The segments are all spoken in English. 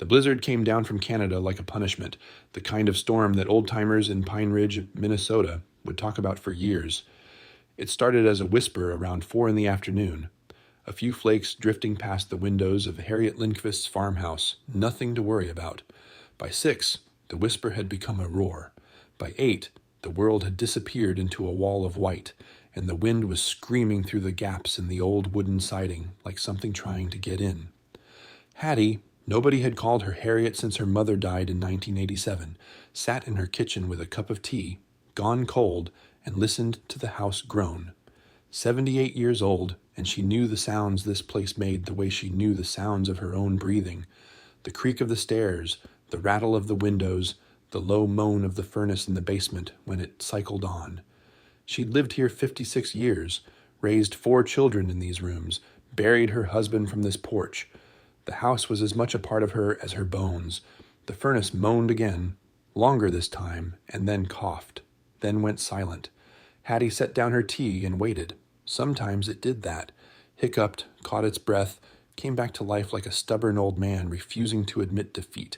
The blizzard came down from Canada like a punishment, the kind of storm that old-timers in Pine Ridge, Minnesota, would talk about for years. It started as a whisper around 4 in the afternoon, a few flakes drifting past the windows of Harriet Lindqvist's farmhouse, nothing to worry about. By 6, the whisper had become a roar. By 8, the world had disappeared into a wall of white, and the wind was screaming through the gaps in the old wooden siding like something trying to get in. Hattie, nobody had called her Harriet since her mother died in 1987, sat in her kitchen with a cup of tea, gone cold, and listened to the house groan. 78 years old, and she knew the sounds this place made the way she knew the sounds of her own breathing. The creak of the stairs, the rattle of the windows, the low moan of the furnace in the basement when it cycled on. She'd lived here 56 years, raised 4 children in these rooms, buried her husband from this porch. The house was as much a part of her as her bones. The furnace moaned again, longer this time, and then coughed, then went silent. Hattie set down her tea and waited. Sometimes it did that, hiccuped, caught its breath, came back to life like a stubborn old man refusing to admit defeat.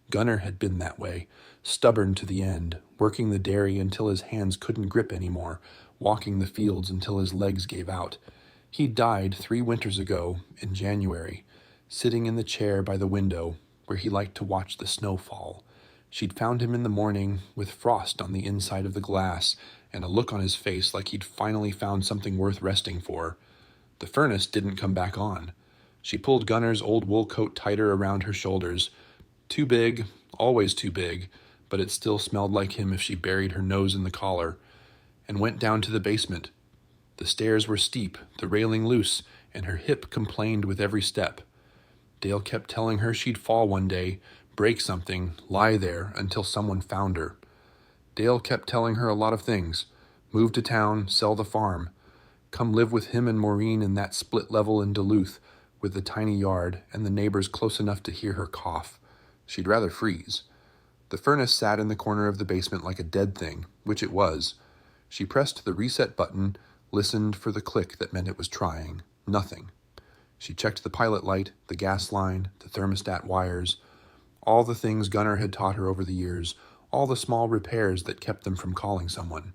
Gunnar had been that way, stubborn to the end, working the dairy until his hands couldn't grip anymore, walking the fields until his legs gave out. He died 3 winters ago, in January, sitting in the chair by the window where he liked to watch the snow fall. She'd found him in the morning with frost on the inside of the glass and a look on his face like he'd finally found something worth resting for. The furnace didn't come back on. She pulled Gunnar's old wool coat tighter around her shoulders. Too big, always too big, but it still smelled like him if she buried her nose in the collar, and went down to the basement. The stairs were steep, the railing loose, and her hip complained with every step. Dale kept telling her she'd fall one day, break something, lie there until someone found her. Dale kept telling her a lot of things. Move to town, sell the farm. Come live with him and Maureen in that split level in Duluth, with the tiny yard and the neighbors close enough to hear her cough. She'd rather freeze. The furnace sat in the corner of the basement like a dead thing, which it was. She pressed the reset button, listened for the click that meant it was trying. Nothing. She checked the pilot light, the gas line, the thermostat wires, all the things Gunnar had taught her over the years, all the small repairs that kept them from calling someone.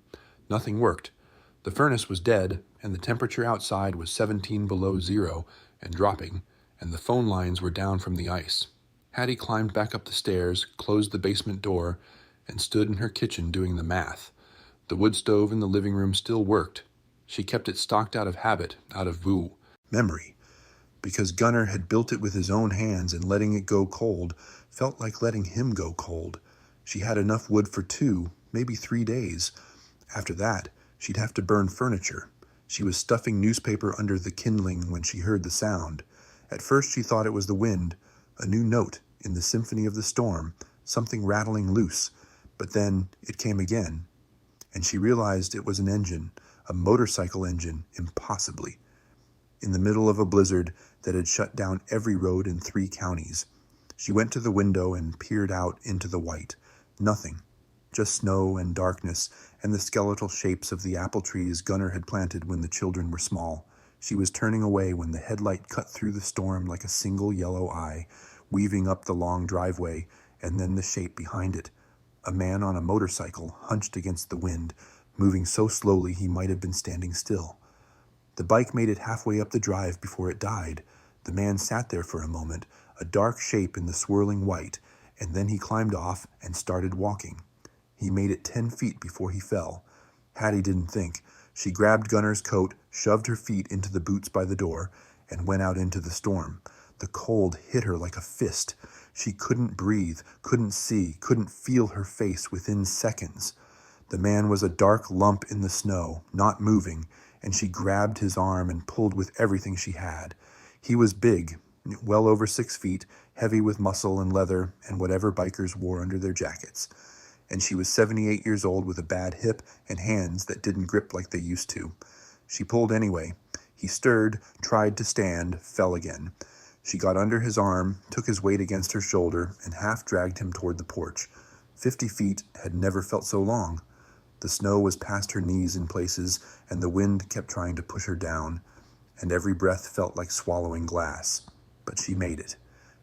Nothing worked. The furnace was dead, and the temperature outside was 17 below zero and dropping, and the phone lines were down from the ice. Hattie climbed back up the stairs, closed the basement door, and stood in her kitchen doing the math. The wood stove in the living room still worked. She kept it stocked out of habit, out of memory. Because Gunnar had built it with his own hands, and letting it go cold felt like letting him go cold. She had enough wood for 2, maybe 3 days. After that, she'd have to burn furniture. She was stuffing newspaper under the kindling when she heard the sound. At first she thought it was the wind, a new note in the symphony of the storm, something rattling loose. But then it came again, and she realized it was an engine, a motorcycle engine, impossibly. In the middle of a blizzard that had shut down every road in 3 counties. She went to the window and peered out into the white. Nothing. Just snow and darkness and the skeletal shapes of the apple trees Gunnar had planted when the children were small. She was turning away when the headlight cut through the storm like a single yellow eye, weaving up the long driveway, and then the shape behind it. A man on a motorcycle, hunched against the wind, moving so slowly he might have been standing still. The bike made it halfway up the drive before it died. The man sat there for a moment, a dark shape in the swirling white, and then he climbed off and started walking. He made it 10 feet before he fell. Hattie didn't think. She grabbed Gunnar's coat, shoved her feet into the boots by the door, and went out into the storm. The cold hit her like a fist. She couldn't breathe, couldn't see, couldn't feel her face within seconds. The man was a dark lump in the snow, not moving, and she grabbed his arm and pulled with everything she had. He was big, well over 6 feet, heavy with muscle and leather and whatever bikers wore under their jackets. And she was 78 years old with a bad hip and hands that didn't grip like they used to. She pulled anyway. He stirred, tried to stand, fell again. She got under his arm, took his weight against her shoulder, and half dragged him toward the porch. 50 feet had never felt so long. The snow was past her knees in places, and the wind kept trying to push her down, and every breath felt like swallowing glass. But she made it.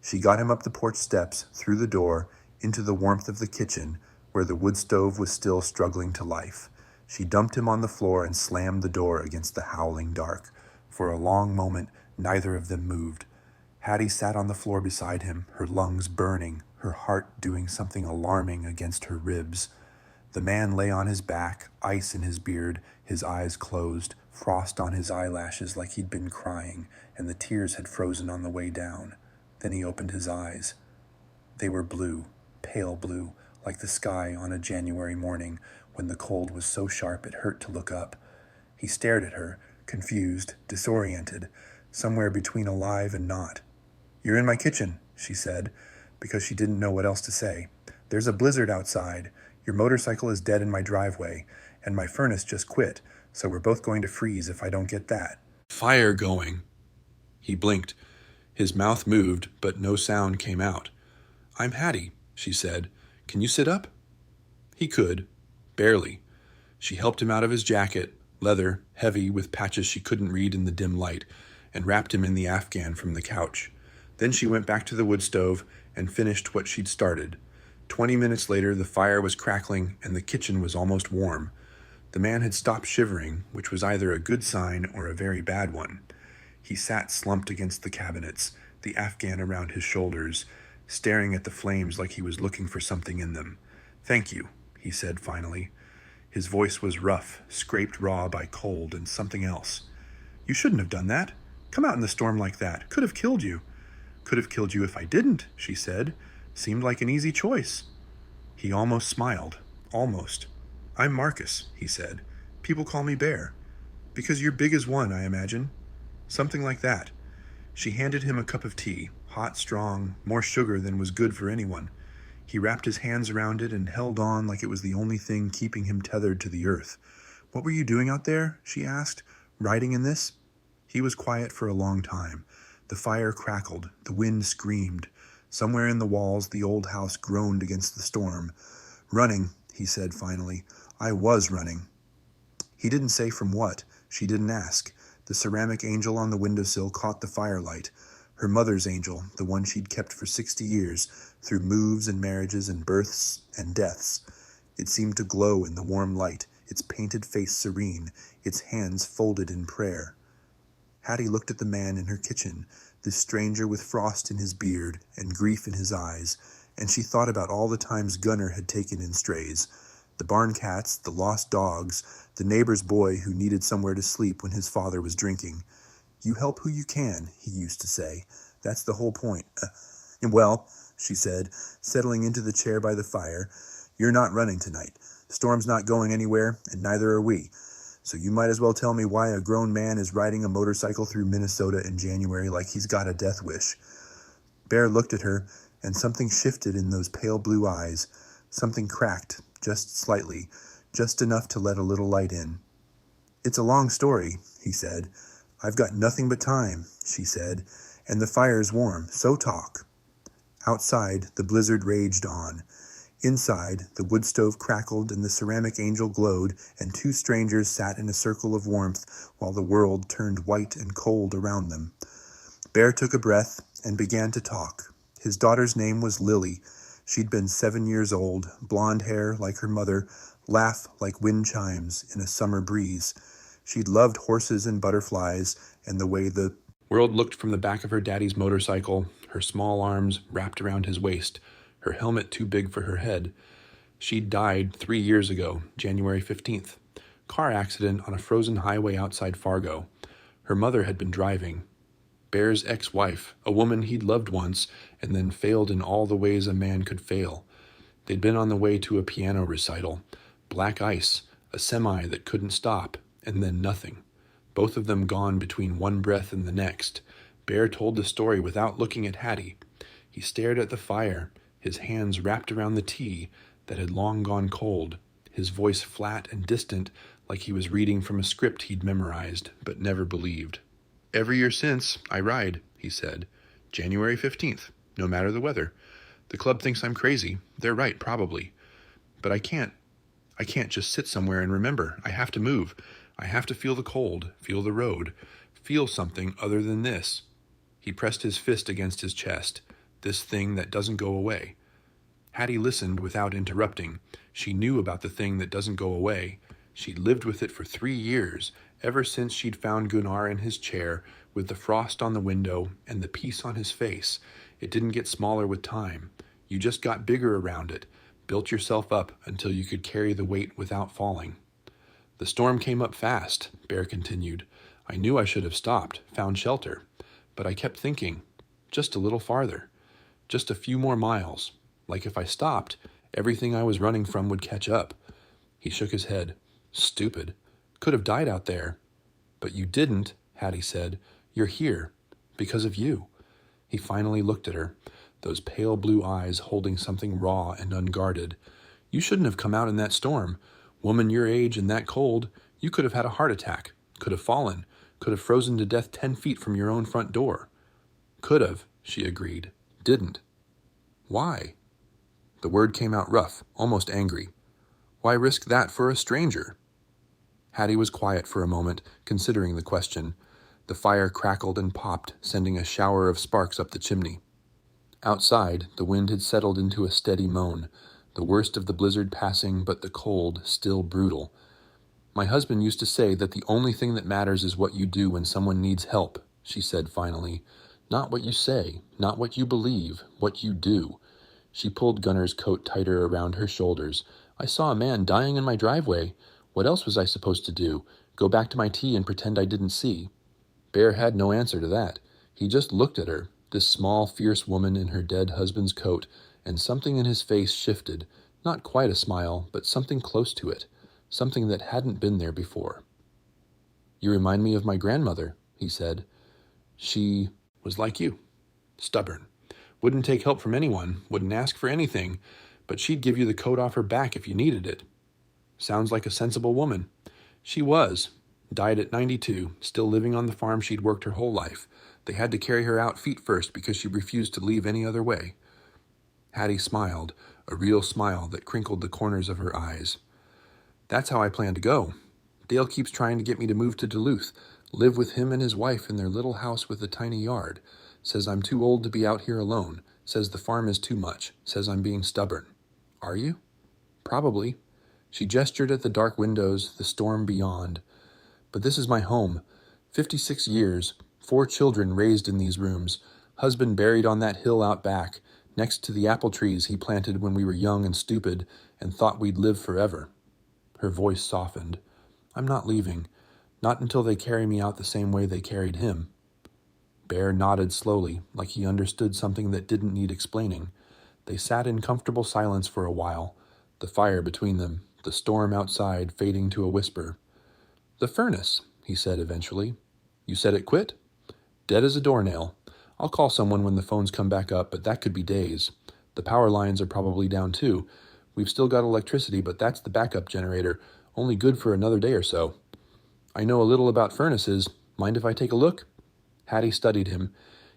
She got him up the porch steps, through the door, into the warmth of the kitchen, where the wood stove was still struggling to life. She dumped him on the floor and slammed the door against the howling dark. For a long moment, neither of them moved. Hattie sat on the floor beside him, her lungs burning, her heart doing something alarming against her ribs. The man lay on his back, ice in his beard, his eyes closed, frost on his eyelashes like he'd been crying, and the tears had frozen on the way down. Then he opened his eyes. They were blue, pale blue, like the sky on a January morning when the cold was so sharp it hurt to look up. He stared at her, confused, disoriented, somewhere between alive and not. "You're in my kitchen," she said, because she didn't know what else to say. "There's a blizzard outside. Your motorcycle is dead in my driveway, and my furnace just quit, so we're both going to freeze if I don't get that." "Fire going." He blinked. His mouth moved, but no sound came out. "I'm Hattie," she said. "Can you sit up?" He could. Barely. She helped him out of his jacket, leather, heavy with patches she couldn't read in the dim light, and wrapped him in the Afghan from the couch. Then she went back to the wood stove and finished what she'd started. 20 minutes later, the fire was crackling and the kitchen was almost warm. The man had stopped shivering, which was either a good sign or a very bad one. He sat slumped against the cabinets, the Afghan around his shoulders, staring at the flames like he was looking for something in them. "Thank you," he said finally. His voice was rough, scraped raw by cold and something else. "You shouldn't have done that. Come out in the storm like that. Could have killed you." "Could have killed you if I didn't," she said. "Seemed like an easy choice." He almost smiled. Almost. "I'm Marcus," he said. "People call me Bear. Because you're big as one, I imagine." Something like that. She handed him a cup of tea, hot, strong, more sugar than was good for anyone. He wrapped his hands around it and held on like it was the only thing keeping him tethered to the earth. "What were you doing out there?" she asked. "Riding in this?" He was quiet for a long time. The fire crackled, the wind screamed. Somewhere in the walls, the old house groaned against the storm. "Running," he said finally. "I was running." He didn't say from what. She didn't ask. The ceramic angel on the windowsill caught the firelight. Her mother's angel, the one she'd kept for 60 years, through moves and marriages and births and deaths. It seemed to glow in the warm light, its painted face serene, its hands folded in prayer. Hattie looked at the man in her kitchen, this stranger with frost in his beard and grief in his eyes, and she thought about all the times Gunnar had taken in strays. The barn cats, the lost dogs, the neighbor's boy who needed somewhere to sleep when his father was drinking. "You help who you can," he used to say. "That's the whole point." "Well," she said, settling into the chair by the fire, "you're not running tonight. Storm's not going anywhere, and neither are we. So you might as well tell me why a grown man is riding a motorcycle through Minnesota in January like he's got a death wish." Bear looked at her, and something shifted in those pale blue eyes. Something cracked, just slightly, just enough to let a little light in. "It's a long story," he said. "I've got nothing but time," she said, "and the fire's warm, so talk." Outside, the blizzard raged on. Inside, the wood stove crackled and the ceramic angel glowed, and two strangers sat in a circle of warmth while the world turned white and cold around them. Bear took a breath and began to talk. His daughter's name was Lily. She'd been 7 years old, blonde hair like her mother, laugh like wind chimes in a summer breeze. She'd loved horses and butterflies and the way the world looked from the back of her daddy's motorcycle, her small arms wrapped around his waist, her helmet too big for her head. She'd died 3 years ago, January 15th. Car accident on a frozen highway outside Fargo. Her mother had been driving. Bear's ex-wife, a woman he'd loved once, and then failed in all the ways a man could fail. They'd been on the way to a piano recital. Black ice, a semi that couldn't stop, and then nothing. Both of them gone between one breath and the next. Bear told the story without looking at Hattie. He stared at the fire, his hands wrapped around the tea that had long gone cold, his voice flat and distant like he was reading from a script he'd memorized but never believed. "Every year since, I ride," he said. "January 15th, no matter the weather. The club thinks I'm crazy. They're right, probably. But I can't just sit somewhere and remember. I have to move. I have to feel the cold, feel the road, feel something other than this." He pressed his fist against his chest. This thing that doesn't go away. Hattie listened without interrupting. She knew about the thing that doesn't go away. She'd lived with it for 3 years, ever since she'd found Gunnar in his chair, with the frost on the window and the peace on his face. It didn't get smaller with time. You just got bigger around it, built yourself up until you could carry the weight without falling. The storm came up fast, Bear continued. I knew I should have stopped, found shelter. But I kept thinking, just a little farther, just a few more miles. Like if I stopped, everything I was running from would catch up. He shook his head. Stupid. Could have died out there. But you didn't, Hattie said. You're here. Because of you. He finally looked at her, those pale blue eyes holding something raw and unguarded. You shouldn't have come out in that storm. Woman your age and that cold, you could have had a heart attack, could have fallen, could have frozen to death 10 feet from your own front door. Could have, she agreed. Didn't. Why? The word came out rough, almost angry. Why risk that for a stranger? Hattie was quiet for a moment, considering the question. The fire crackled and popped, sending a shower of sparks up the chimney. Outside, the wind had settled into a steady moan, the worst of the blizzard passing, but the cold still brutal. My husband used to say that the only thing that matters is what you do when someone needs help, she said finally. Not what you say, not what you believe, what you do. She pulled Gunnar's coat tighter around her shoulders. I saw a man dying in my driveway. What else was I supposed to do? Go back to my tea and pretend I didn't see? Bear had no answer to that. He just looked at her, this small, fierce woman in her dead husband's coat, and something in his face shifted, not quite a smile, but something close to it, something that hadn't been there before. You remind me of my grandmother, he said. She was like you, stubborn. Wouldn't take help from anyone, wouldn't ask for anything, but she'd give you the coat off her back if you needed it. Sounds like a sensible woman. She was. Died at 92, still living on the farm she'd worked her whole life. They had to carry her out feet first because she refused to leave any other way. Hattie smiled, a real smile that crinkled the corners of her eyes. That's how I plan to go. Dale keeps trying to get me to move to Duluth, live with him and his wife in their little house with a tiny yard. Says I'm too old to be out here alone. Says the farm is too much. Says I'm being stubborn. Are you? Probably. She gestured at the dark windows, the storm beyond. But this is my home. 56 years, 4 children raised in these rooms, husband buried on that hill out back, next to the apple trees he planted when we were young and stupid and thought we'd live forever. Her voice softened. I'm not leaving. Not until they carry me out the same way they carried him. Bear nodded slowly, like he understood something that didn't need explaining. They sat in comfortable silence for a while, the fire between them, the storm outside fading to a whisper. The furnace, he said eventually. You said it quit? Dead as a doornail. I'll call someone when the phones come back up, but that could be days. The power lines are probably down too. We've still got electricity, but that's the backup generator, only good for another day or so. I know a little about furnaces. Mind if I take a look? Hattie studied him.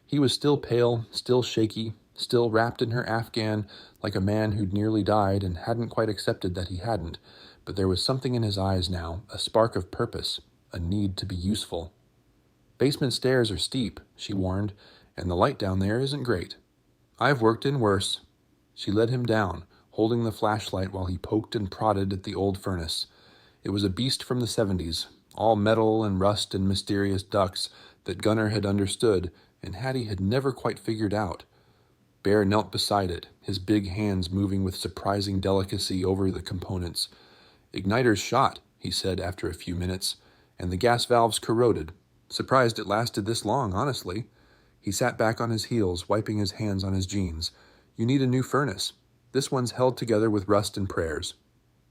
He was still pale, still shaky, still wrapped in her afghan like a man who'd nearly died and hadn't quite accepted that he hadn't, but there was something in his eyes now, a spark of purpose, a need to be useful. Basement stairs are steep, she warned, and the light down there isn't great. I've worked in worse. She led him down, holding the flashlight while he poked and prodded at the old furnace. It was a beast from the 70s, all metal and rust and mysterious ducts that Gunnar had understood and Hattie had never quite figured out. Bear knelt beside it, his big hands moving with surprising delicacy over the components. Igniter's shot, he said after a few minutes, and the gas valves corroded. Surprised it lasted this long, honestly. He sat back on his heels, wiping his hands on his jeans. You need a new furnace. This one's held together with rust and prayers.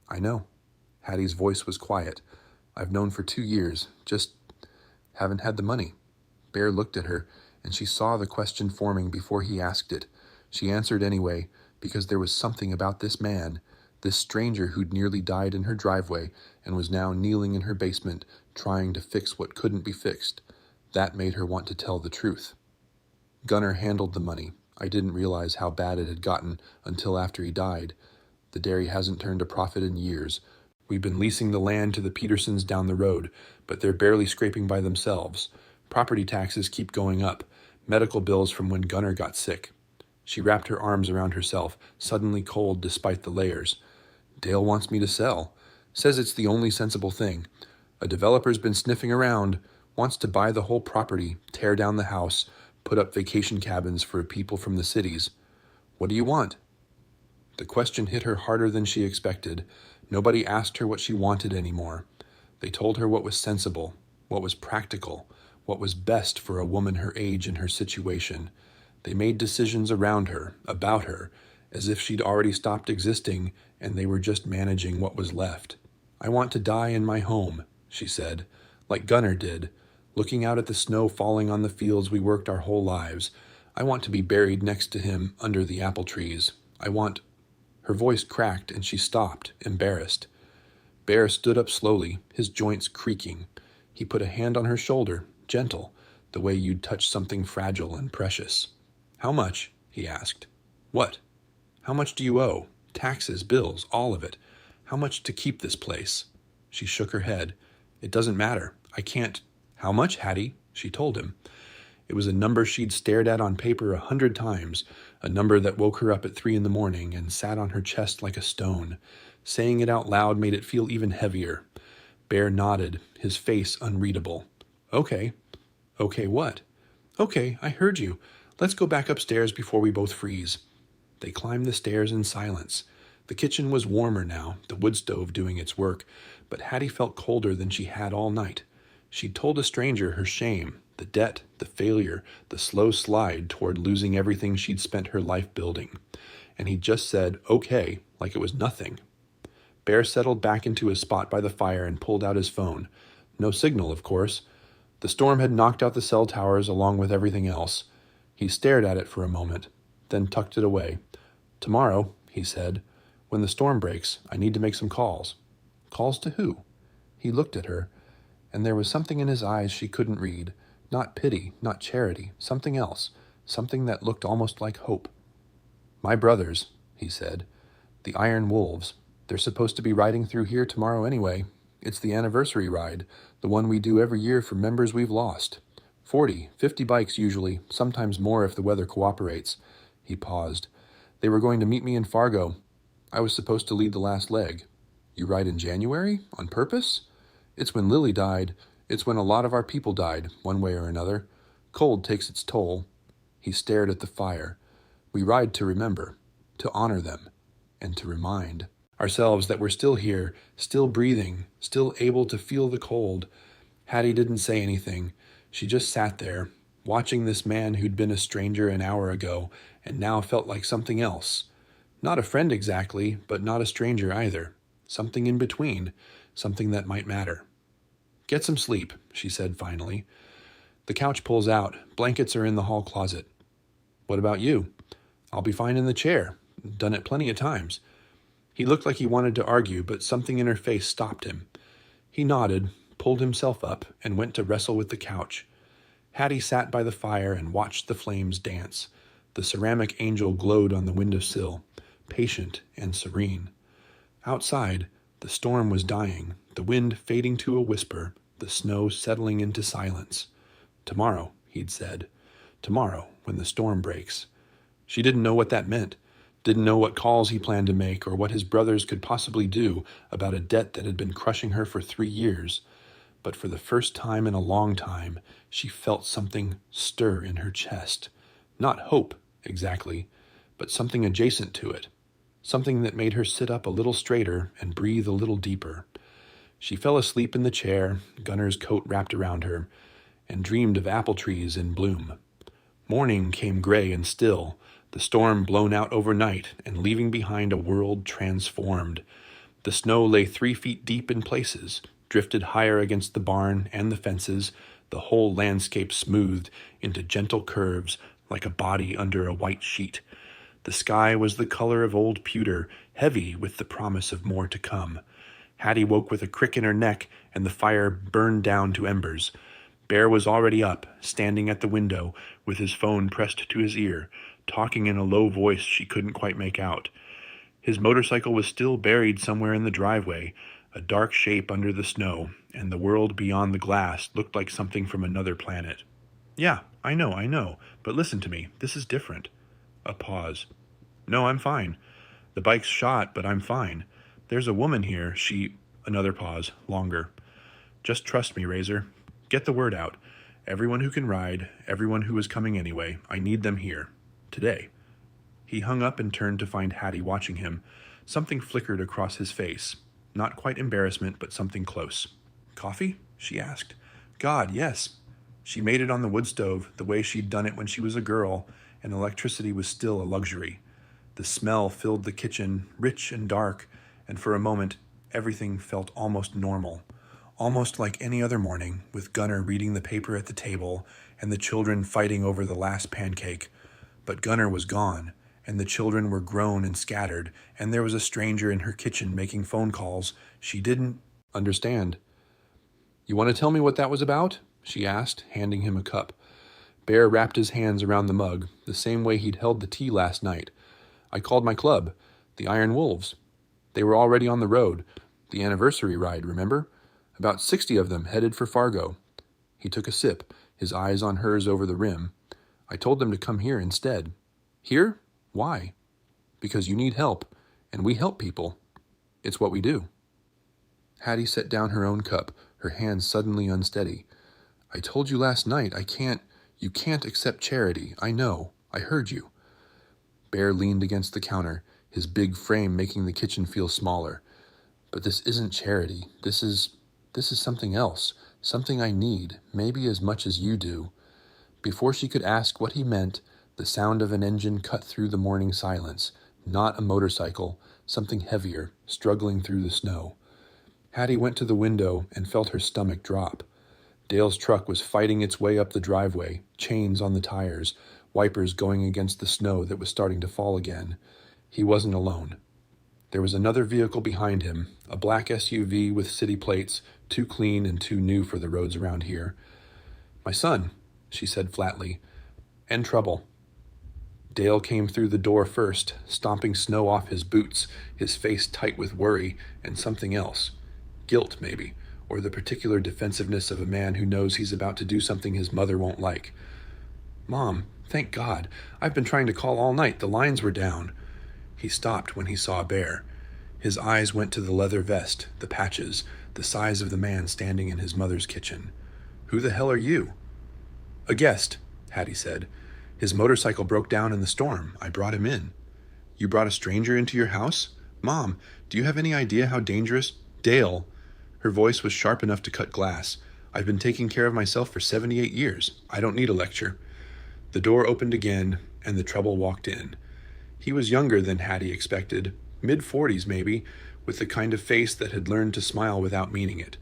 I know. Hattie's voice was quiet. I've known for 2 years, just haven't had the money. Bear looked at her, and she saw the question forming before he asked it. She answered anyway, because there was something about this man, this stranger who'd nearly died in her driveway and was now kneeling in her basement, trying to fix what couldn't be fixed. That made her want to tell the truth. Gunnar handled the money. I didn't realize how bad it had gotten until after he died. The dairy hasn't turned a profit in years. We've been leasing the land to the Petersons down the road, but they're barely scraping by themselves. Property taxes keep going up. Medical bills from when Gunnar got sick. She wrapped her arms around herself, suddenly cold despite the layers. Dale wants me to sell. Says it's the only sensible thing. A developer's been sniffing around, wants to buy the whole property, tear down the house, put up vacation cabins for people from the cities. What do you want? The question hit her harder than she expected. Nobody asked her what she wanted anymore. They told her what was sensible, what was practical, what was best for a woman her age and her situation. They made decisions around her, about her, as if she'd already stopped existing and they were just managing what was left. I want to die in my home, she said, like Gunnar did, looking out at the snow falling on the fields we worked our whole lives. I want to be buried next to him under the apple trees. I want... Her voice cracked and she stopped, embarrassed. Bear stood up slowly, his joints creaking. He put a hand on her shoulder, gentle, the way you'd touch something fragile and precious. How much? He asked. What? How much do you owe? Taxes, bills, all of it. How much to keep this place? She shook her head. It doesn't matter. I can't... How much, Hattie? She told him. It was a number she'd stared at on paper 100 times, a number that woke her up at 3 a.m. and sat on her chest like a stone. Saying it out loud made it feel even heavier. Bear nodded, his face unreadable. Okay. Okay, what? Okay, I heard you. Let's go back upstairs before we both freeze. They climbed the stairs in silence. The kitchen was warmer now, the wood stove doing its work, but Hattie felt colder than she had all night. She'd told a stranger her shame, the debt, the failure, the slow slide toward losing everything she'd spent her life building. And he just said, okay, like it was nothing. Bear settled back into his spot by the fire and pulled out his phone. No signal, of course. The storm had knocked out the cell towers along with everything else. He stared at it for a moment, then tucked it away. Tomorrow, he said, when the storm breaks, I need to make some calls. Calls to who? He looked at her, and there was something in his eyes she couldn't read. Not pity, not charity, something else, something that looked almost like hope. My brothers, he said, the Iron Wolves. They're supposed to be riding through here tomorrow anyway. It's the anniversary ride, the one we do every year for members we've lost. 40, 50 bikes usually, sometimes more if the weather cooperates. He paused. They were going to meet me in Fargo. I was supposed to lead the last leg. You ride in January? On purpose? It's when Lily died. It's when a lot of our people died, one way or another. Cold takes its toll. He stared at the fire. We ride to remember, to honor them, and to remind ourselves that we're still here, still breathing, still able to feel the cold. Hattie didn't say anything. She just sat there, watching this man who'd been a stranger an hour ago and now felt like something else. Not a friend exactly, but not a stranger either. Something in between, something that might matter. Get some sleep, she said finally. The couch pulls out. Blankets are in the hall closet. What about you? I'll be fine in the chair. Done it plenty of times. He looked like he wanted to argue, but something in her face stopped him. He nodded, pulled himself up, and went to wrestle with the couch. Hattie sat by the fire and watched the flames dance. The ceramic angel glowed on the windowsill, patient and serene. Outside, the storm was dying, the wind fading to a whisper, the snow settling into silence. Tomorrow, he'd said. Tomorrow, when the storm breaks. She didn't know what that meant, didn't know what calls he planned to make or what his brothers could possibly do about a debt that had been crushing her for 3 years. But for the first time in a long time, she felt something stir in her chest. Not hope, exactly, but something adjacent to it. Something that made her sit up a little straighter and breathe a little deeper. She fell asleep in the chair, Gunnar's coat wrapped around her, and dreamed of apple trees in bloom. Morning came gray and still, the storm blown out overnight and leaving behind a world transformed. The snow lay 3 feet deep in places, drifted higher against the barn and the fences, the whole landscape smoothed into gentle curves like a body under a white sheet. The sky was the color of old pewter, heavy with the promise of more to come. Hattie woke with a crick in her neck, and the fire burned down to embers. Bear was already up, standing at the window, with his phone pressed to his ear, talking in a low voice she couldn't quite make out. His motorcycle was still buried somewhere in the driveway, a dark shape under the snow, and the world beyond the glass looked like something from another planet. Yeah, I know, but listen to me. This is different. A pause. No, I'm fine. The bike's shot, but I'm fine. There's a woman here. Another pause. Longer. Just trust me, Razor. Get the word out. Everyone who can ride, everyone who is coming anyway, I need them here. Today. He hung up and turned to find Hattie watching him. Something flickered across his face. Not quite embarrassment, but something close. Coffee? She asked. God, yes. She made it on the wood stove, the way she'd done it when she was a girl, and electricity was still a luxury. The smell filled the kitchen, rich and dark, and for a moment, everything felt almost normal. Almost like any other morning, with Gunnar reading the paper at the table and the children fighting over the last pancake. But Gunnar was gone, and the children were grown and scattered, and there was a stranger in her kitchen making phone calls. She didn't understand. You want to tell me what that was about? She asked, handing him a cup. Bear wrapped his hands around the mug, the same way he'd held the tea last night. I called my club, the Iron Wolves. They were already on the road. The anniversary ride, remember? About 60 of them headed for Fargo. He took a sip, his eyes on hers over the rim. I told them to come here instead. Here? Why? Because you need help, and we help people. It's what we do. Hattie set down her own cup, her hands suddenly unsteady. I told you last night you can't accept charity. I know. I heard you. Bear leaned against the counter, his big frame making the kitchen feel smaller. But this isn't charity. This is something else, something I need, maybe as much as you do. Before she could ask what he meant, the sound of an engine cut through the morning silence, not a motorcycle, something heavier, struggling through the snow. Hattie went to the window and felt her stomach drop. Dale's truck was fighting its way up the driveway, chains on the tires, wipers going against the snow that was starting to fall again. He wasn't alone. There was another vehicle behind him, a black SUV with city plates, too clean and too new for the roads around here. My son, she said flatly, and trouble. Dale came through the door first, stomping snow off his boots, his face tight with worry and something else. Guilt, maybe, or the particular defensiveness of a man who knows he's about to do something his mother won't like. Mom, thank God. I've been trying to call all night. The lines were down. He stopped when he saw Bear. His eyes went to the leather vest, the patches, the size of the man standing in his mother's kitchen. Who the hell are you? A guest, Hattie said. His motorcycle broke down in the storm. I brought him in. You brought a stranger into your house? Mom, do you have any idea how dangerous? Dale. Her voice was sharp enough to cut glass. I've been taking care of myself for 78 years. I don't need a lecture. The door opened again, and the trouble walked in. He was younger than Hattie expected, mid-40s maybe, with the kind of face that had learned to smile without meaning it.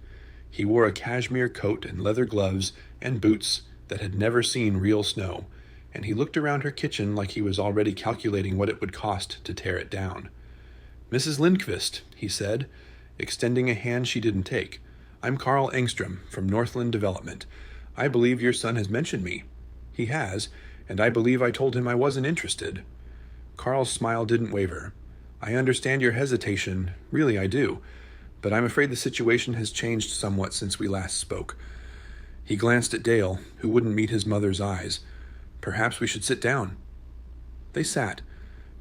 He wore a cashmere coat and leather gloves and boots that had never seen real snow, and he looked around her kitchen like he was already calculating what it would cost to tear it down. Mrs. Lindqvist, he said, extending a hand she didn't take. I'm Carl Engstrom from Northland Development. I believe your son has mentioned me. He has, and I believe I told him I wasn't interested. Carl's smile didn't waver. I understand your hesitation, really I do, but I'm afraid the situation has changed somewhat since we last spoke. He glanced at Dale, who wouldn't meet his mother's eyes. Perhaps we should sit down. They sat.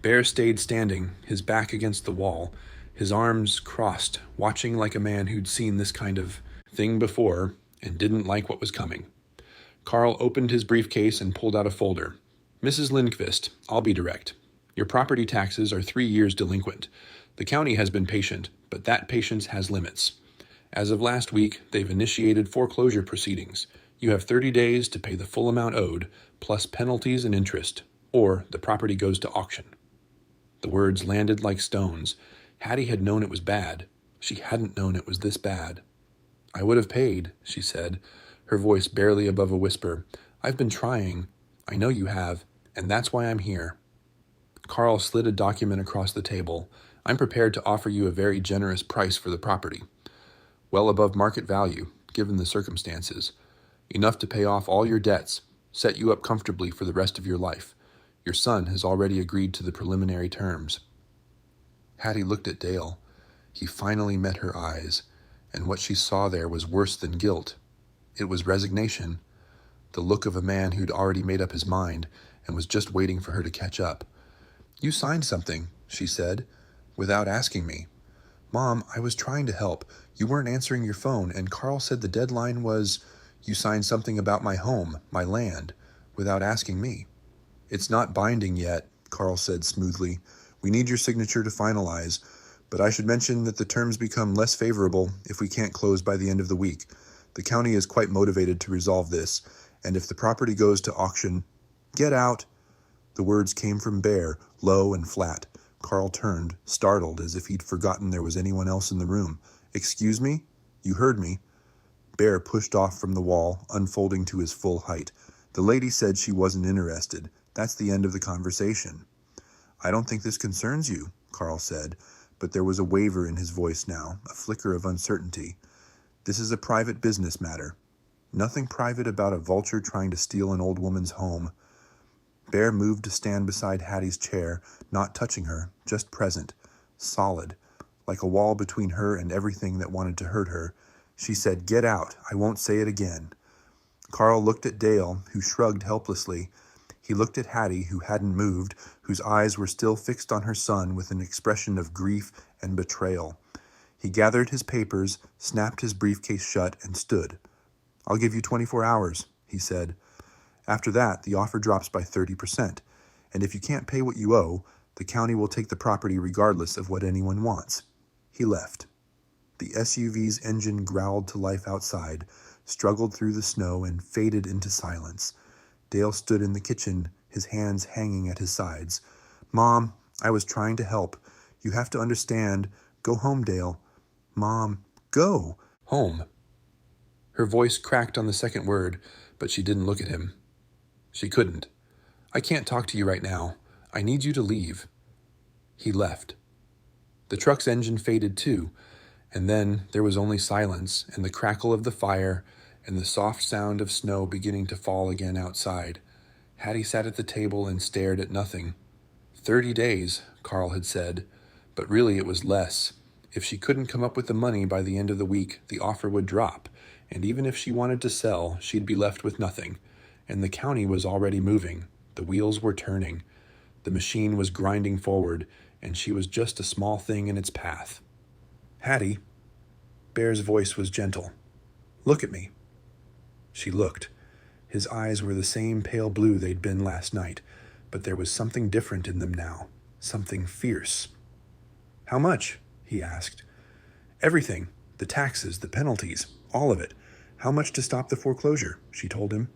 Bear stayed standing, his back against the wall, his arms crossed, watching like a man who'd seen this kind of thing before and didn't like what was coming. Carl opened his briefcase and pulled out a folder. Mrs. Lindqvist, I'll be direct. Your property taxes are 3 years delinquent. The county has been patient, but that patience has limits. As of last week, they've initiated foreclosure proceedings. You have 30 days to pay the full amount owed, plus penalties and interest, or the property goes to auction. The words landed like stones. Hattie had known it was bad. She hadn't known it was this bad. I would have paid, she said, her voice barely above a whisper. I've been trying. I know you have, and that's why I'm here. Carl slid a document across the table. I'm prepared to offer you a very generous price for the property. Well above market value, given the circumstances. Enough to pay off all your debts, set you up comfortably for the rest of your life. Your son has already agreed to the preliminary terms. Hattie looked at Dale. He finally met her eyes, and what she saw there was worse than guilt. It was resignation, the look of a man who'd already made up his mind, and was just waiting for her to catch up. "You signed something," she said, "without asking me." "Mom, I was trying to help. You weren't answering your phone, and Carl said the deadline was... You signed something about my home, my land, without asking me." "It's not binding yet," Carl said smoothly. "We need your signature to finalize, but I should mention that the terms become less favorable if we can't close by the end of the week. The county is quite motivated to resolve this, and if the property goes to auction..." "Get out!" The words came from Bear, low and flat. Carl turned, startled, as if he'd forgotten there was anyone else in the room. "Excuse me? You heard me." Bear pushed off from the wall, unfolding to his full height. "The lady said she wasn't interested. That's the end of the conversation." "I don't think this concerns you," Carl said, but there was a waver in his voice now, a flicker of uncertainty. "This is a private business matter." "Nothing private about a vulture trying to steal an old woman's home." Bear moved to stand beside Hattie's chair, not touching her, just present, solid, like a wall between her and everything that wanted to hurt her. She said, "Get out. I won't say it again." Carl looked at Dale, who shrugged helplessly. He looked at Hattie, who hadn't moved, whose eyes were still fixed on her son with an expression of grief and betrayal. He gathered his papers, snapped his briefcase shut, and stood. "I'll give you 24 hours, he said. "After that, the offer drops by 30%, and if you can't pay what you owe, the county will take the property regardless of what anyone wants." He left. The SUV's engine growled to life outside, struggled through the snow, and faded into silence. Dale stood in the kitchen, his hands hanging at his sides. "Mom, I was trying to help. You have to understand. Go home, Dale." "Mom, go." "Home." Her voice cracked on the second word, but she didn't look at him. She couldn't. "I can't talk to you right now. I need you to leave." He left. The truck's engine faded too, and then there was only silence and the crackle of the fire and the soft sound of snow beginning to fall again outside. Hattie sat at the table and stared at nothing. 30 days, Carl had said, but really it was less. If she couldn't come up with the money by the end of the week, the offer would drop, and even if she wanted to sell, she'd be left with nothing. And the county was already moving. The wheels were turning. The machine was grinding forward, and she was just a small thing in its path. "Hattie," Bear's voice was gentle. "Look at me." She looked. His eyes were the same pale blue they'd been last night, but there was something different in them now, something fierce. "How much?" he asked. "Everything. The taxes, the penalties, all of it. How much to stop the foreclosure?" she told him.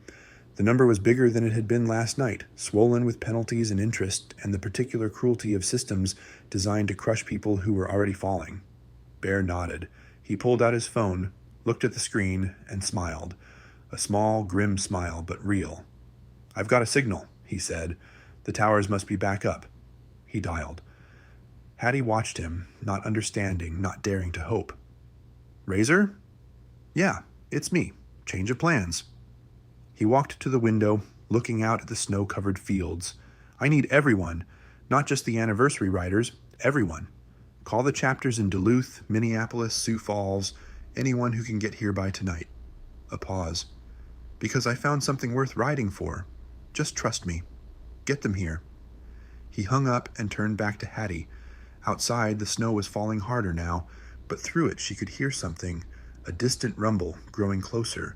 The number was bigger than it had been last night, swollen with penalties and interest and the particular cruelty of systems designed to crush people who were already falling. Bear nodded. He pulled out his phone, looked at the screen, and smiled. A small, grim smile, but real. "I've got a signal," he said. "The towers must be back up." He dialed. Hattie watched him, not understanding, not daring to hope. "Razor?" "Yeah, it's me. Change of plans." He walked to the window, looking out at the snow-covered fields. "I need everyone, not just the anniversary riders, everyone. Call the chapters in Duluth, Minneapolis, Sioux Falls, anyone who can get here by tonight." A pause. "Because I found something worth riding for. Just trust me. Get them here." He hung up and turned back to Hattie. Outside, the snow was falling harder now, but through it she could hear something, a distant rumble growing closer.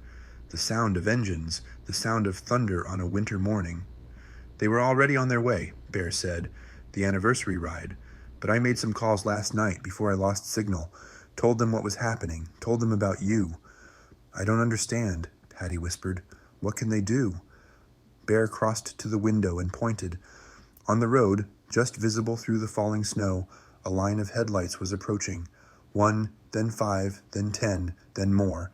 The sound of engines, the sound of thunder on a winter morning. "They were already on their way," Bear said, "the anniversary ride. But I made some calls last night before I lost signal, told them what was happening, told them about you." "I don't understand," Hattie whispered. "What can they do?" Bear crossed to the window and pointed. On the road, just visible through the falling snow, a line of headlights was approaching. 1, then 5, then 10, then more.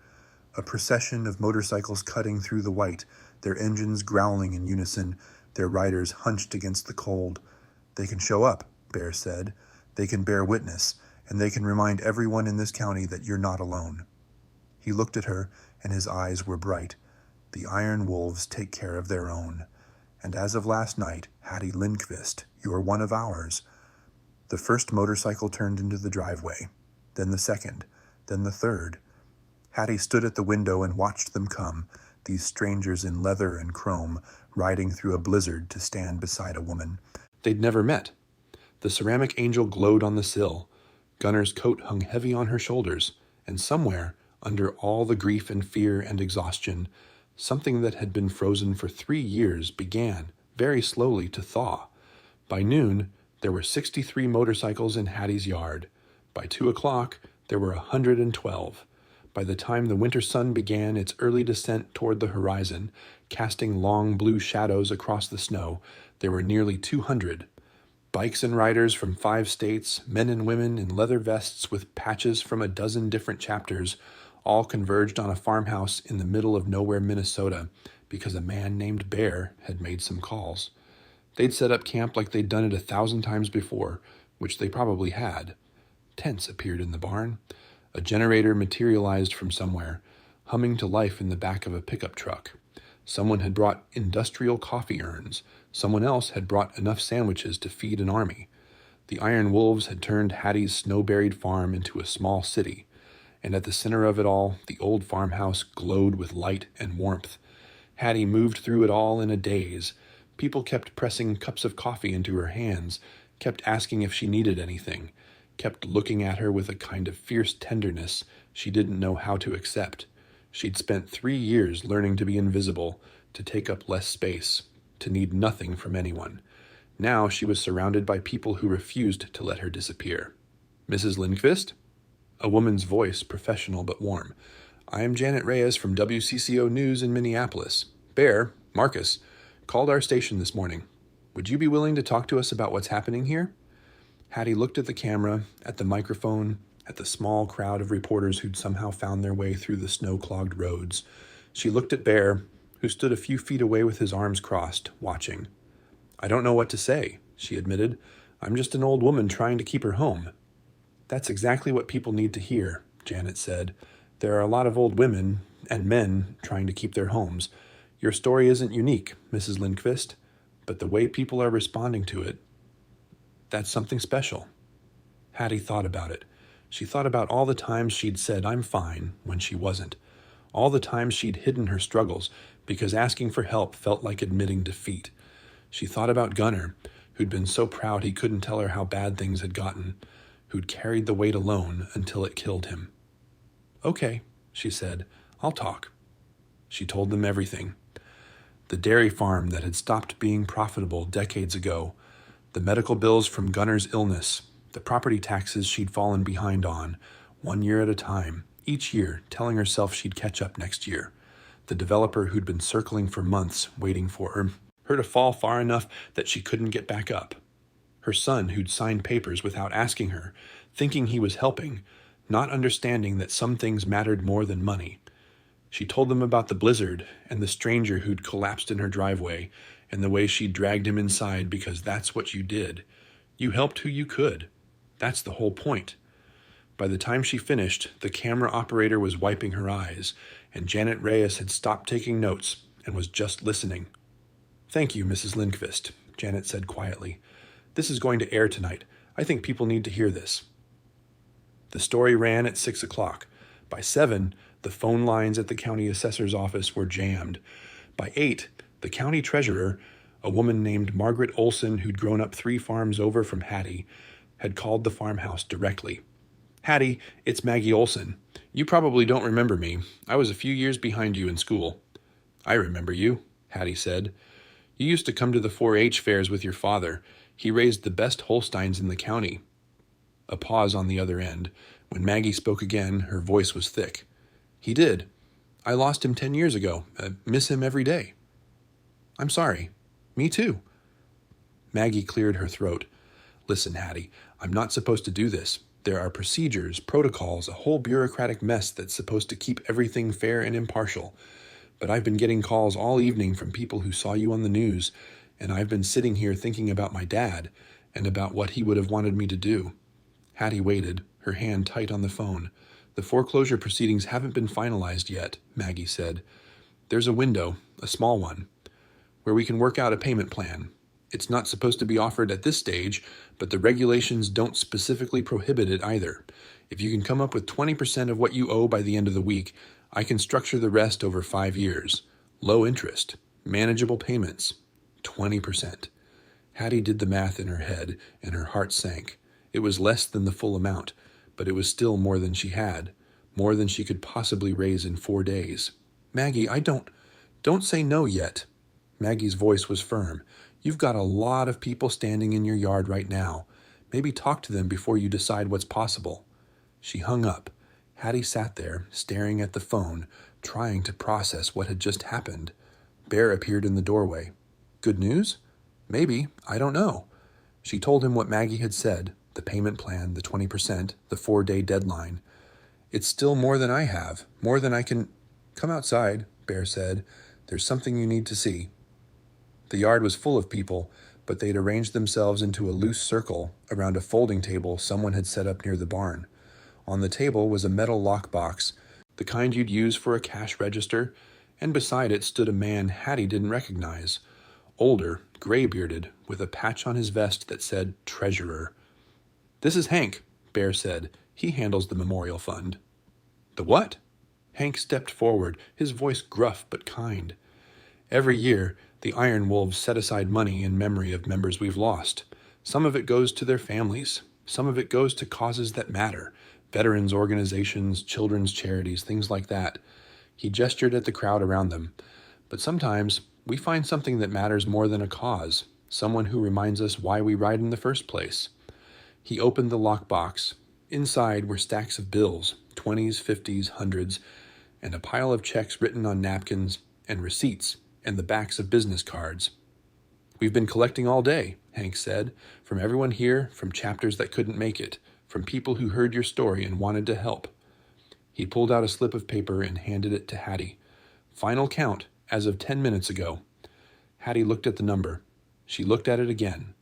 A procession of motorcycles cutting through the white, their engines growling in unison, their riders hunched against the cold. "They can show up," Bear said. "They can bear witness, and they can remind everyone in this county that you're not alone." He looked at her, and his eyes were bright. "The Iron Wolves take care of their own. And as of last night, Hattie Lindqvist, you're one of ours." The first motorcycle turned into the driveway, then the second, then the third. Hattie stood at the window and watched them come, these strangers in leather and chrome riding through a blizzard to stand beside a woman they'd never met. The ceramic angel glowed on the sill. Gunner's coat hung heavy on her shoulders, and somewhere, under all the grief and fear and exhaustion, something that had been frozen for 3 years began, very slowly, to thaw. By noon, there were 63 motorcycles in Hattie's yard. By 2 o'clock, there were 112. By the time the winter sun began its early descent toward the horizon, casting long blue shadows across the snow, there were nearly 200. Bikes and riders from 5 states, men and women in leather vests with patches from a dozen different chapters, all converged on a farmhouse in the middle of nowhere, Minnesota, because a man named Bear had made some calls. They'd set up camp like they'd done it 1,000 times before, which they probably had. Tents appeared in the barn. A generator materialized from somewhere, humming to life in the back of a pickup truck. Someone had brought industrial coffee urns. Someone else had brought enough sandwiches to feed an army. The Iron Wolves had turned Hattie's snow-buried farm into a small city, and at the center of it all, the old farmhouse glowed with light and warmth. Hattie moved through it all in a daze. People kept pressing cups of coffee into her hands, kept asking if she needed anything, kept looking at her with a kind of fierce tenderness she didn't know how to accept. She'd spent 3 years learning to be invisible, to take up less space, to need nothing from anyone. Now she was surrounded by people who refused to let her disappear. "Mrs. Lindqvist?" A woman's voice, professional but warm. "I am Janet Reyes from WCCO News in Minneapolis. Bear, Marcus, called our station this morning. Would you be willing to talk to us about what's happening here?" Hattie looked at the camera, at the microphone, at the small crowd of reporters who'd somehow found their way through the snow-clogged roads. She looked at Bear, who stood a few feet away with his arms crossed, watching. "I don't know what to say," she admitted. "I'm just an old woman trying to keep her home." "That's exactly what people need to hear," Janet said. "There are a lot of old women and men trying to keep their homes. Your story isn't unique, Mrs. Lindqvist, but the way people are responding to it, that's something special." Hattie thought about it. She thought about all the times she'd said, "I'm fine," when she wasn't. All the times she'd hidden her struggles, because asking for help felt like admitting defeat. She thought about Gunner, who'd been so proud he couldn't tell her how bad things had gotten, who'd carried the weight alone until it killed him. "Okay," she said, "I'll talk." She told them everything. The dairy farm that had stopped being profitable decades ago, the medical bills from Gunner's illness, the property taxes she'd fallen behind on, 1 year at a time, each year telling herself she'd catch up next year, the developer who'd been circling for months waiting for her to fall far enough that she couldn't get back up, her son who'd signed papers without asking her, thinking he was helping, not understanding that some things mattered more than money. She told them about the blizzard and the stranger who'd collapsed in her driveway and the way she'd dragged him inside because that's what you did. You helped who you could. That's the whole point. By the time she finished, the camera operator was wiping her eyes, and Janet Reyes had stopped taking notes and was just listening. "Thank you, Mrs. Lindqvist," Janet said quietly. "This is going to air tonight. I think people need to hear this." The story ran at 6 o'clock. By 7, the phone lines at the county assessor's office were jammed. By 8, the county treasurer, a woman named Margaret Olson who'd grown up 3 farms over from Hattie, had called the farmhouse directly. "Hattie, it's Maggie Olson. You probably don't remember me. I was a few years behind you in school." "I remember you," Hattie said. "You used to come to the 4-H fairs with your father. He raised the best Holsteins in the county." A pause on the other end. When Maggie spoke again, her voice was thick. "He did. I lost him 10 years ago. I miss him every day." "I'm sorry. Me too." Maggie cleared her throat. "Listen, Hattie, I'm not supposed to do this. There are procedures, protocols, a whole bureaucratic mess that's supposed to keep everything fair and impartial. But I've been getting calls all evening from people who saw you on the news, and I've been sitting here thinking about my dad and about what he would have wanted me to do." Hattie waited, her hand tight on the phone. "The foreclosure proceedings haven't been finalized yet," Maggie said. "There's a window, a small one, where we can work out a payment plan. It's not supposed to be offered at this stage, but the regulations don't specifically prohibit it either. If you can come up with 20% of what you owe by the end of the week, I can structure the rest over 5 years. Low interest, manageable payments, 20%. Hattie did the math in her head, and her heart sank. It was less than the full amount, but it was still more than she had, more than she could possibly raise in 4 days. Maggie, don't say no yet. Maggie's voice was firm. You've got a lot of people standing in your yard right now. Maybe talk to them before you decide what's possible. She hung up. Hattie sat there, staring at the phone, trying to process what had just happened. Bear appeared in the doorway. Good news? Maybe. I don't know. She told him what Maggie had said, the payment plan, the 20%, the 4-day deadline. It's still more than I have, more than I can... Come outside, Bear said. There's something you need to see. The yard was full of people, but they'd arranged themselves into a loose circle around a folding table someone had set up near the barn. On the table was a metal lockbox, the kind you'd use for a cash register, and beside it stood a man Hattie didn't recognize. Older, gray-bearded, with a patch on his vest that said Treasurer. This is Hank, Bear said. He handles the memorial fund. The what? Hank stepped forward, his voice gruff but kind. Every year, the Iron Wolves set aside money in memory of members we've lost. Some of it goes to their families. Some of it goes to causes that matter. Veterans organizations, children's charities, things like that. He gestured at the crowd around them. But sometimes we find something that matters more than a cause, someone who reminds us why we ride in the first place. He opened the lockbox. Inside were stacks of bills, 20s, 50s, 100s, and a pile of checks written on napkins, and receipts, and the backs of business cards. We've been collecting all day, Hank said, from everyone here, from chapters that couldn't make it, from people who heard your story and wanted to help. He pulled out a slip of paper and handed it to Hattie. Final count, as of 10 minutes ago. Hattie looked at the number. She looked at it again.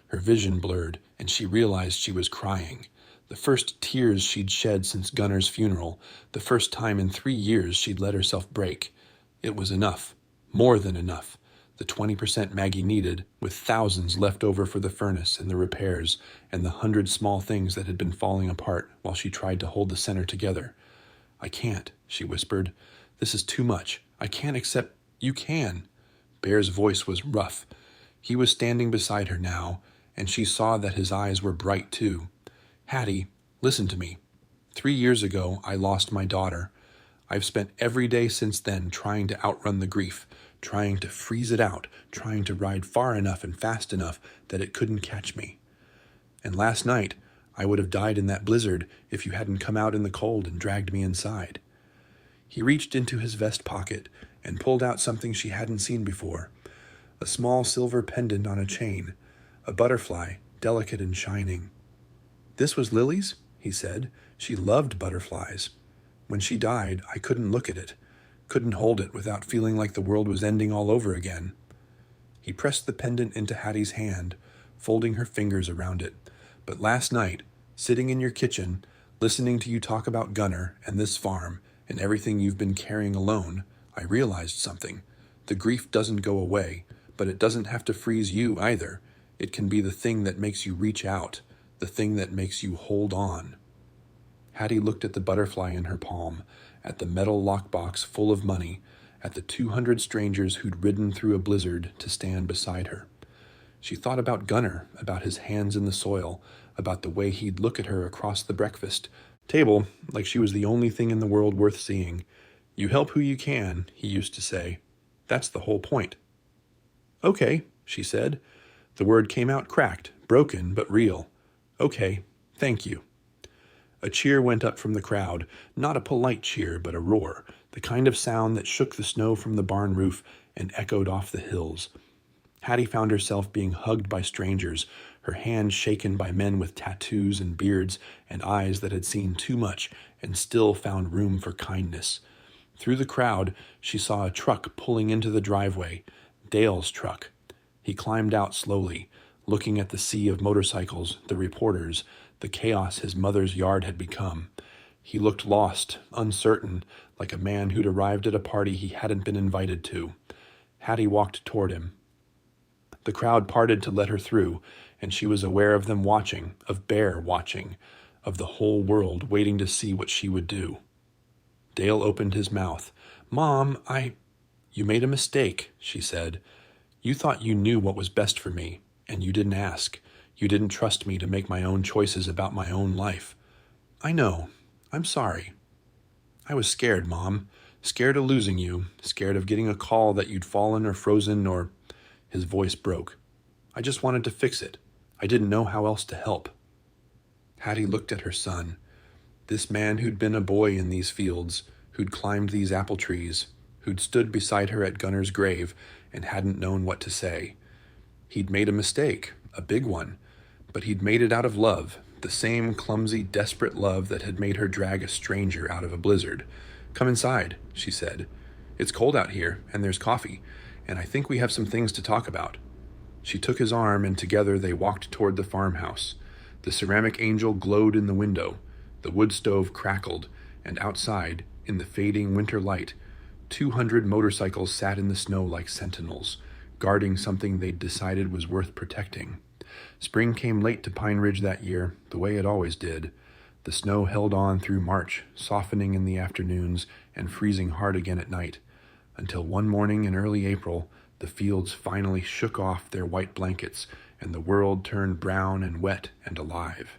Her vision blurred, and she realized she was crying. The first tears she'd shed since Gunner's funeral, the first time in 3 years she'd let herself break. It was enough. More than enough. The 20% Maggie needed, with thousands left over for the furnace and the repairs, and the 100 small things that had been falling apart while she tried to hold the center together. I can't, she whispered. This is too much. I can't accept... You can. Bear's voice was rough. He was standing beside her now, and she saw that his eyes were bright too. Hattie, listen to me. 3 years ago, I lost my daughter. I've spent every day since then trying to outrun the grief, trying to freeze it out, trying to ride far enough and fast enough that it couldn't catch me. And last night, I would have died in that blizzard if you hadn't come out in the cold and dragged me inside. He reached into his vest pocket and pulled out something she hadn't seen before, a small silver pendant on a chain, a butterfly, delicate and shining. This was Lily's, he said. She loved butterflies. When she died, I couldn't look at it, couldn't hold it without feeling like the world was ending all over again. He pressed the pendant into Hattie's hand, folding her fingers around it. But last night, sitting in your kitchen, listening to you talk about Gunner and this farm and everything you've been carrying alone, I realized something. The grief doesn't go away, but it doesn't have to freeze you either. It can be the thing that makes you reach out, the thing that makes you hold on. Hattie looked at the butterfly in her palm, at the metal lockbox full of money, at the 200 strangers who'd ridden through a blizzard to stand beside her. She thought about Gunner, about his hands in the soil, about the way he'd look at her across the breakfast table like she was the only thing in the world worth seeing. You help who you can, he used to say. That's the whole point. Okay, she said. The word came out cracked, broken, but real. Okay, thank you. A cheer went up from the crowd, not a polite cheer, but a roar, the kind of sound that shook the snow from the barn roof and echoed off the hills. Hattie found herself being hugged by strangers, her hand shaken by men with tattoos and beards and eyes that had seen too much and still found room for kindness. Through the crowd, she saw a truck pulling into the driveway, Dale's truck. He climbed out slowly, looking at the sea of motorcycles, the reporters, the chaos his mother's yard had become. He looked lost, uncertain, like a man who'd arrived at a party he hadn't been invited to. Hattie walked toward him. The crowd parted to let her through, and she was aware of them watching, of Bear watching, of the whole world waiting to see what she would do. Dale opened his mouth. Mom, "You made a mistake," she said. "You thought you knew what was best for me, and you didn't ask. You didn't trust me to make my own choices about my own life." "I know. I'm sorry." "I was scared, Mom. Scared of losing you. Scared of getting a call that you'd fallen or frozen or—" His voice broke. "I just wanted to fix it. I didn't know how else to help." Hattie looked at her son. This man who'd been a boy in these fields, who'd climbed these apple trees, who'd stood beside her at Gunner's grave and hadn't known what to say. He'd made a mistake, a big one, but he'd made it out of love, the same clumsy, desperate love that had made her drag a stranger out of a blizzard. "Come inside," she said. "It's cold out here, and there's coffee, and I think we have some things to talk about." She took his arm, and together they walked toward the farmhouse. The ceramic angel glowed in the window. The wood stove crackled, and outside, in the fading winter light, 200 motorcycles sat in the snow like sentinels, guarding something they'd decided was worth protecting. Spring came late to Pine Ridge that year, the way it always did. The snow held on through March, softening in the afternoons and freezing hard again at night, until one morning in early April, the fields finally shook off their white blankets, and the world turned brown and wet and alive.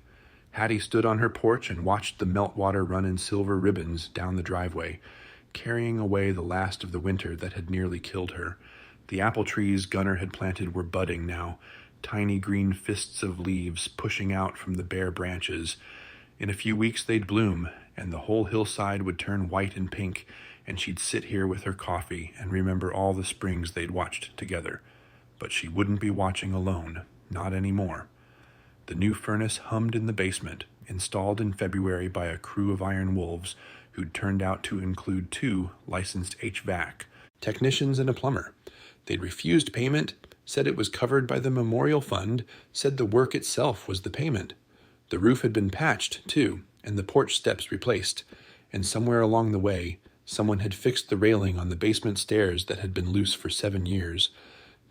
Hattie stood on her porch and watched the meltwater run in silver ribbons down the driveway, carrying away the last of the winter that had nearly killed her. The apple trees Gunner had planted were budding now, tiny green fists of leaves pushing out from the bare branches. In a few weeks they'd bloom, and the whole hillside would turn white and pink, and she'd sit here with her coffee and remember all the springs they'd watched together. But she wouldn't be watching alone, not anymore. The new furnace hummed in the basement, installed in February by a crew of iron wolves who'd turned out to include 2 licensed HVAC technicians and a plumber. They'd refused payment, said it was covered by the Memorial Fund, said the work itself was the payment. The roof had been patched, too, and the porch steps replaced, and somewhere along the way, someone had fixed the railing on the basement stairs that had been loose for 7 years.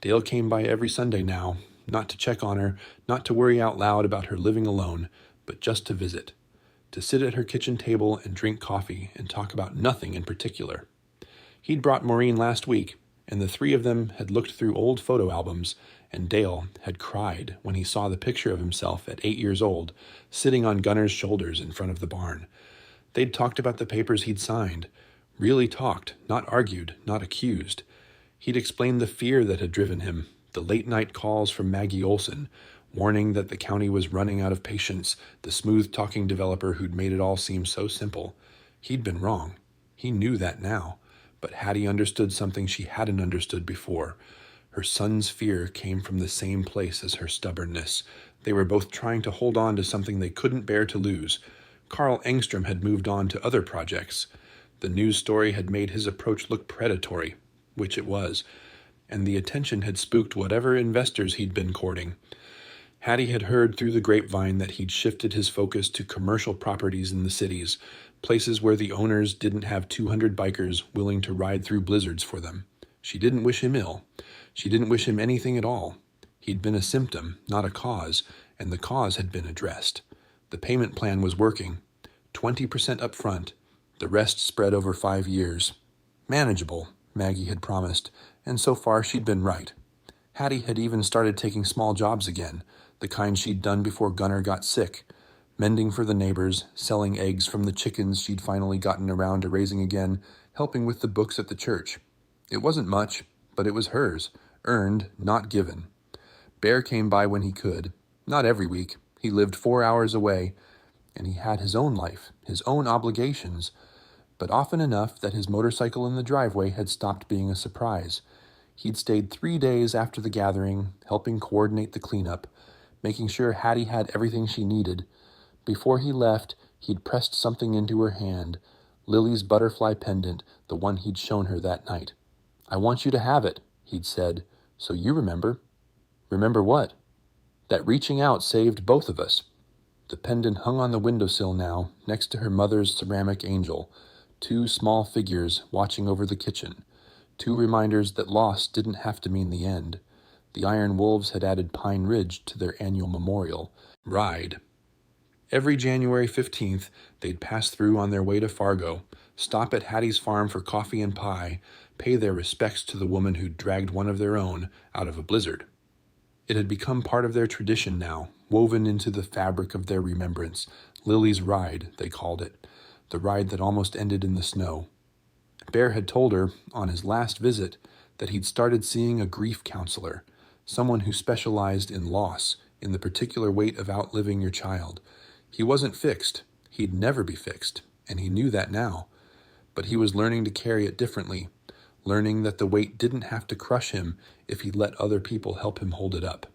Dale came by every Sunday now, not to check on her, not to worry out loud about her living alone, but just to visit, to sit at her kitchen table and drink coffee and talk about nothing in particular. He'd brought Maureen last week, and the 3 of them had looked through old photo albums, and Dale had cried when he saw the picture of himself at 8 years old, sitting on Gunner's shoulders in front of the barn. They'd talked about the papers he'd signed, really talked, not argued, not accused. He'd explained the fear that had driven him, the late-night calls from Maggie Olson, warning that the county was running out of patience, the smooth-talking developer who'd made it all seem so simple. He'd been wrong. He knew that now, but Hattie understood something she hadn't understood before. Her son's fear came from the same place as her stubbornness. They were both trying to hold on to something they couldn't bear to lose. Carl Engstrom had moved on to other projects. The news story had made his approach look predatory, which it was, and the attention had spooked whatever investors he'd been courting. Hattie had heard through the grapevine that he'd shifted his focus to commercial properties in the cities, places where the owners didn't have 200 bikers willing to ride through blizzards for them. She didn't wish him ill. She didn't wish him anything at all. He'd been a symptom, not a cause, and the cause had been addressed. The payment plan was working. 20% up front, the rest spread over 5 years. Manageable, Maggie had promised, and so far she'd been right. Hattie had even started taking small jobs again, the kind she'd done before Gunner got sick, mending for the neighbors, selling eggs from the chickens she'd finally gotten around to raising again, helping with the books at the church. It wasn't much, but it was hers, earned, not given. Bear came by when he could, not every week. He lived 4 hours away, and he had his own life, his own obligations, but often enough that his motorcycle in the driveway had stopped being a surprise. He'd stayed 3 days after the gathering, helping coordinate the cleanup, making sure Hattie had everything she needed. Before he left, he'd pressed something into her hand, Lily's butterfly pendant, the one he'd shown her that night. "I want you to have it," he'd said, "so you remember." Remember what? That reaching out saved both of us. The pendant hung on the windowsill now, next to her mother's ceramic angel, 2 small figures watching over the kitchen, 2 reminders that loss didn't have to mean the end. The Iron Wolves had added Pine Ridge to their annual memorial. Ride. Every January 15th, they'd pass through on their way to Fargo, stop at Hattie's farm for coffee and pie, pay their respects to the woman who'd dragged one of their own out of a blizzard. It had become part of their tradition now, woven into the fabric of their remembrance. Lily's ride, they called it, the ride that almost ended in the snow. Bear had told her, on his last visit, that he'd started seeing a grief counselor, someone who specialized in loss, in the particular weight of outliving your child. He wasn't fixed. He'd never be fixed, and he knew that now. But he was learning to carry it differently, learning that the weight didn't have to crush him if he let other people help him hold it up.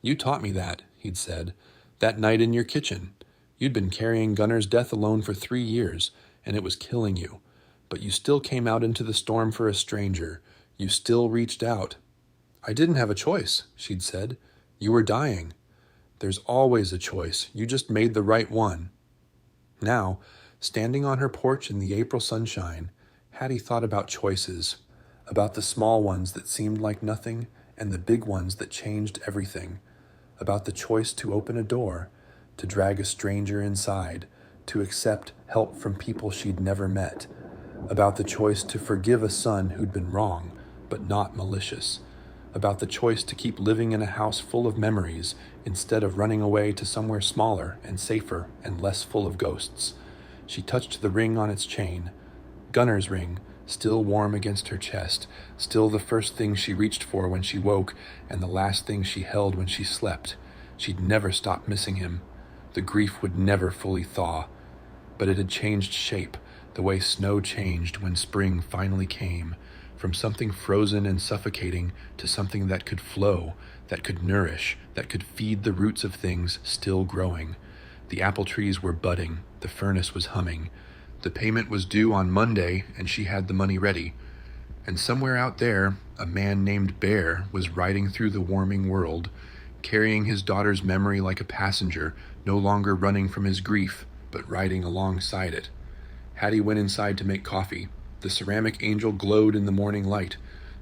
"You taught me that," he'd said, "that night in your kitchen. You'd been carrying Gunner's death alone for 3 years, and it was killing you. But you still came out into the storm for a stranger. You still reached out." "I didn't have a choice," she'd said. "You were dying." "There's always a choice. You just made the right one." Now, standing on her porch in the April sunshine, Hattie thought about choices, about the small ones that seemed like nothing and the big ones that changed everything, about the choice to open a door, to drag a stranger inside, to accept help from people she'd never met, about the choice to forgive a son who'd been wrong, but not malicious, about the choice to keep living in a house full of memories instead of running away to somewhere smaller and safer and less full of ghosts. She touched the ring on its chain. Gunner's ring, still warm against her chest, still the first thing she reached for when she woke and the last thing she held when she slept. She'd never stop missing him. The grief would never fully thaw. But it had changed shape, the way snow changed when spring finally came, from something frozen and suffocating to something that could flow, that could nourish, that could feed the roots of things still growing. The apple trees were budding, the furnace was humming. The payment was due on Monday, and she had the money ready. And somewhere out there, a man named Bear was riding through the warming world, carrying his daughter's memory like a passenger, no longer running from his grief, but riding alongside it. Hattie went inside to make coffee. The ceramic angel glowed in the morning light.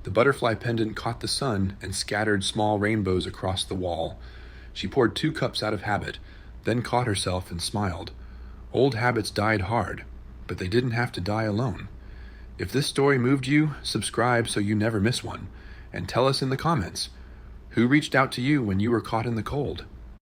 The butterfly pendant caught the sun and scattered small rainbows across the wall. She poured 2 cups out of habit, then caught herself and smiled. Old habits died hard, but they didn't have to die alone. If this story moved you, subscribe so you never miss one, and tell us in the comments, who reached out to you when you were caught in the cold?